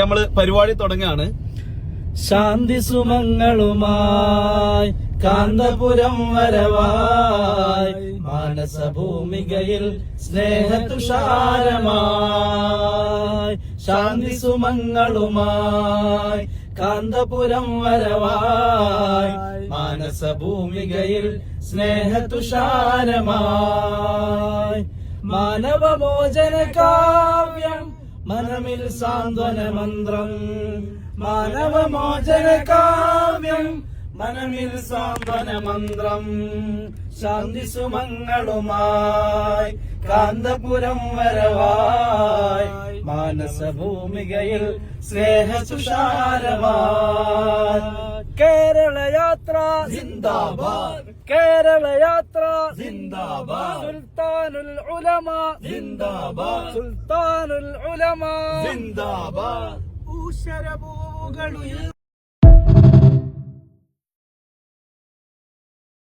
നമ്മള് പരിപാടി തുടങ്ങാണ്. ശാന്തി സുമങ്ങളുമായി കാന്തപുരം വരവായി മാനസഭൂമികയിൽ സ്നേഹതുഷാരമായി. ശാന്തി സുമങ്ങളുമായി കാന്തപുരം വരവായി മാനസഭൂമികയിൽ സ്നേഹതുഷാരമായി. മാനവമോചന കാവ്യം മനമിൽ സാന്ത്വന മന്ത്രം. മാനവമോചന കാവ്യം മനമിൽ സാന്ത്വന മന്ത്രം. ശാന്തി സുമങ്ങളുമായി കാന്തപുരം വരവായി മാനസഭൂമികയിൽ സ്നേഹസുഷാരമായി. കേരളയാത്ര ജിന്ദാബാദ്, കേരളയാത്ര ജിന്ദാബാദ്, സുൽത്താനുൽ ഉലമ ജിന്ദാബാദ്, സുൽത്താനുൽ ഉലമ ജിന്ദാബാദ്. ഊഷരപൂകളുയിൽ